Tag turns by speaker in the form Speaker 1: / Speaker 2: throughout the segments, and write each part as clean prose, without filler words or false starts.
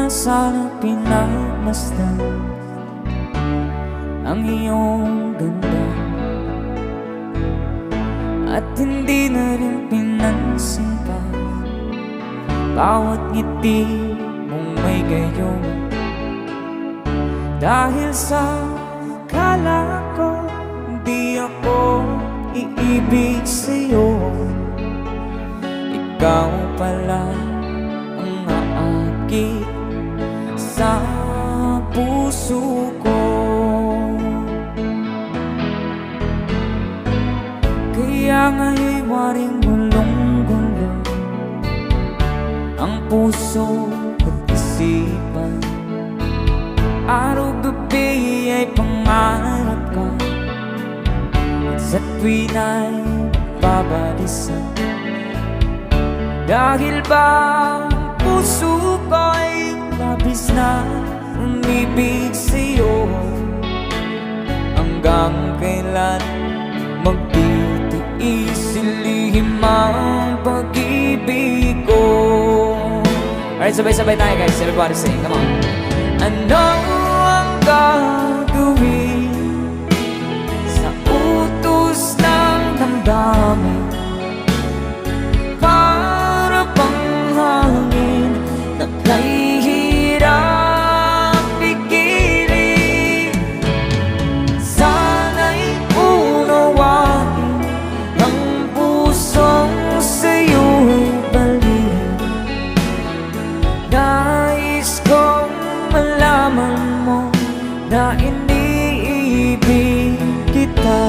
Speaker 1: na sana pinagmasdan ang iyong ganda, at hindi na rin pinansin pa bawat ngiti mong may gayong. Dahil sa akala ko di ako iibig sa'yo, ikaw pala ang aakit sa puso ko. Kaya nga'y waring gulong-gulo ang puso at isipan. Araw-gabi ay pangarap ka, at sa tuwin ay babalisan. Dahil ba ang puso ko'y labis na umibig sa'yo, hanggang kailan magtitiis ilihim ang pag-ibig ko. Alright, sabay-sabay tayo guys, everybody sing, come on. Ano ang gagawin sa utos ng damdamin? Para bang hangin na kahihirap pigilin. Sana'y unawain ang pusong sa'yo'y balik. Nais kong malaman mo na iniibig kita.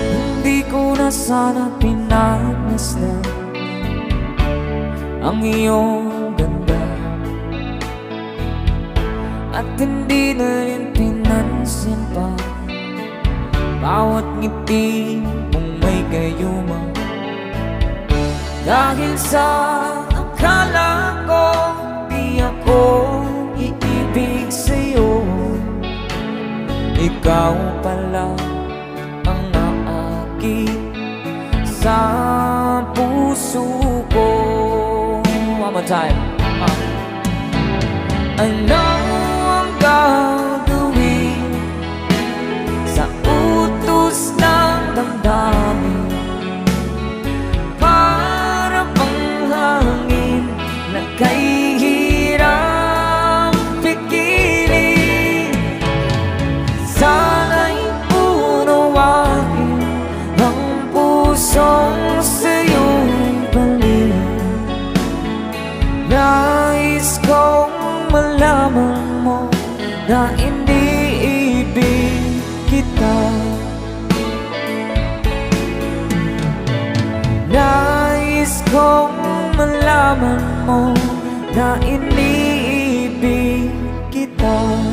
Speaker 1: Hindi ko na sana pinagmasdan ang iyong ganda, at hindi na rin pinansin pa bawat ngiti mong may gayuma. Dahil sa akala ko di ako iibig sa'yo, ikaw pala ang naakit sa puso ko. One more time. Ano ang gagawin sa utos ng damdamin? Para bang hangin na kahihirap pigilin. Sana'y unawain ang pusong sa'yo'y balik. Nais kong malaman mo na iniibig kita. Nais kong malaman mo na iniibig kita.